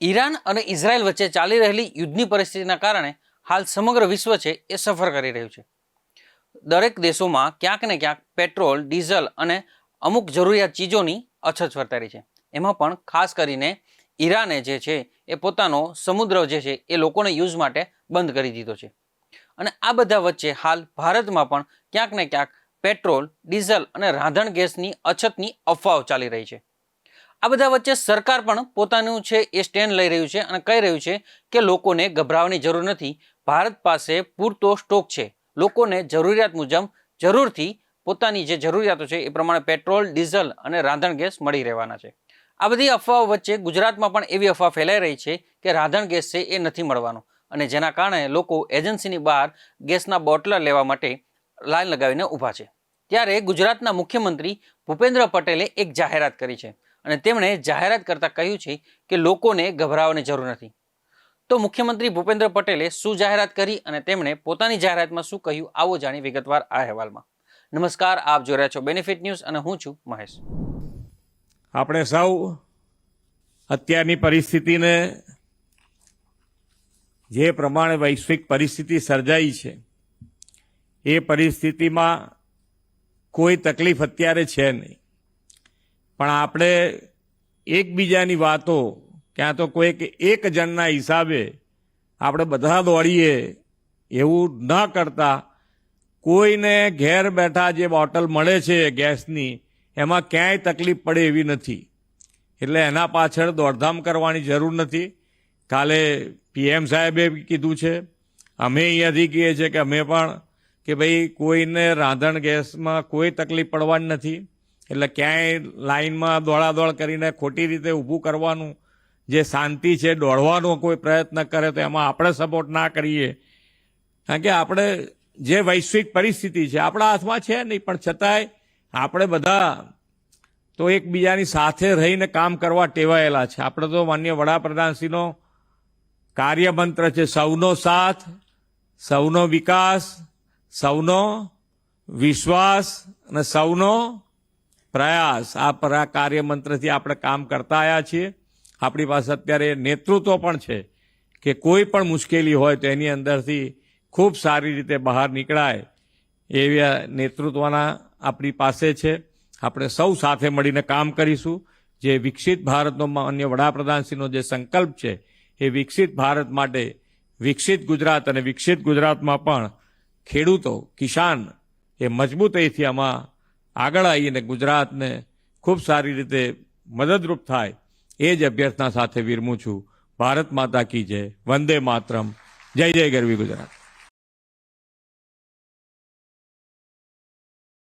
Iran અને Israel વચ્ચે ચાલી રહેલી યુદ્ધની પરિસ્થિતિના કારણે હાલ સમગ્ર વિશ્વ છે એ સફર કરી રહ્યું છે. દરેક દેશોમાં ક્યાંક ને ક્યાંક પેટ્રોલ, ડીઝલ અને અમુક જરૂરિયાત ચીજોની અછત વર્તાઈ છે. એમાં પણ ખાસ કરીને ઈરાને જે છે એ પોતાનો સમુદ્ર જે છે એ લોકોને યુઝ માટે બંધ કરી દીધો છે. અને આ બધા વચ્ચે હાલ ભારતમાં પણ ક્યાંક ને ક્યાંક પેટ્રોલ, ડીઝલ અને રાંધણ ગેસની અછતની અફવાઓ ચાલી રહી છે. આ બધા વચ્ચે સરકાર પણ પોતાનું છે એ સ્ટેન્ડ લઈ રહ્યું છે અને કહી રહ્યું છે કે લોકોને ગભરાવાની જરૂર નથી. ભારત પાસે પૂરતો સ્ટોક છે. લોકોને જરૂરિયાત મુજબ જરૂરથી પોતાની જે જરૂરિયાતો છે એ પ્રમાણે પેટ્રોલ, ડીઝલ અને રાંધણ ગેસ મળી રહેવાના છે. આ બધી અફવાઓ વચ્ચે ગુજરાતમાં પણ એવી અફવા ફેલાઈ રહી છે કે રાંધણ ગેસ છે એ નથી મળવાનો અને જેના કારણે લોકો એજન્સીની બહાર ગેસના બોટલા લેવા માટે લાઈન લગાવીને ઊભા છે. ત્યારે ગુજરાતના મુખ્યમંત્રી ભૂપેન્દ્ર પટેલે એક જાહેરાત કરી છે અને તેમણે જાહેરાત કરતા કહ્યું છે કે લોકોને ગભરાવાની જરૂર નથી. તો મુખ્યમંત્રી ભૂપેન્દ્ર પટેલે શું જાહેરાત કરી અને તેમણે પોતાની જાહેરાતમાં શું કહ્યું, આવો જાણી વિગતવાર આ અહેવાલમાં. નમસ્કાર, આપ જોઈ રહ્યા છો બેનિફિટ ન્યૂઝ અને હું છું મહેશ. આપણે સૌ અત્યારની પરિસ્થિતિને જે પ્રમાણે વૈશ્વિક પરિસ્થિતિ સર્જાઈ છે એ પરિસ્થિતિમાં કોઈ તકલીફ અત્યારે છે નહીં, પણ આપણે એકબીજાની વાતો ક્યાં તો કોઈક એક જણના હિસાબે આપણે બધા દોડીએ એવું ન કરતા કોઈને ઘેર બેઠા જે બોટલ મળે છે ગેસની એમાં ક્યાંય તકલીફ પડે એવી નથી. એટલે એના પાછળ દોડધામ કરવાની જરૂર નથી. કાલે PM સાહેબે કીધું છે, અમે અહીંયાથી કહીએ છીએ કે અમે પણ કે ભાઈ કોઈને રાંધણ ગેસમાં કોઈ તકલીફ પડવાની નથી. એટલે ક્યાંય લાઇનમાં દોડાદોડ કરીને ખોટી રીતે ઊભું કરવાનું, જે શાંતિ છે દોડવાનો કોઈ પ્રયત્ન કરે તો એમાં આપણે સપોર્ટ ના કરીએ. કારણ કે આપણે જે વૈશ્વિક પરિસ્થિતિ છે આપણા હાથમાં છે નહીં, પણ છતાંય આપણે બધા તો એકબીજાની સાથે રહીને કામ કરવા ટેવાયેલા છે. આપણે તો માનનીય વડાપ્રધાનશ્રીનો કાર્યમંત્ર છે સૌનો સાથ, સૌનો વિકાસ, સૌનો વિશ્વાસ અને સૌનો પ્રયાસ. આ કાર્યમંત્રથી આપણે કામ કરતા આવ્યા છીએ. આપણી પાસે અત્યારે નેતૃત્વ પણ છે કે કોઈ પણ મુશ્કેલી હોય તો એની અંદરથી ખૂબ સારી રીતે બહાર નીકળાય એવા નેતૃત્વના આપણી પાસે છે. આપણે સૌ સાથે મળીને કામ કરીશું. જે વિકસિત ભારતનો માનનીય વડાપ્રધાનશ્રીનો જે સંકલ્પ છે એ વિકસિત ભારત માટે વિકસિત ગુજરાત, અને વિકસિત ગુજરાતમાં પણ ખેડૂતો, કિસાન એ મજબૂતાઈથી આમાં આગળ આવીને ગુજરાતને ખૂબ સારી રીતે મદદરૂપ થાય એ જ અભ્યર્થના સાથે વિરમું છું. ભારત માતા કી જય, વંદે માતરમ, જય જય ગરવી ગુજરાત.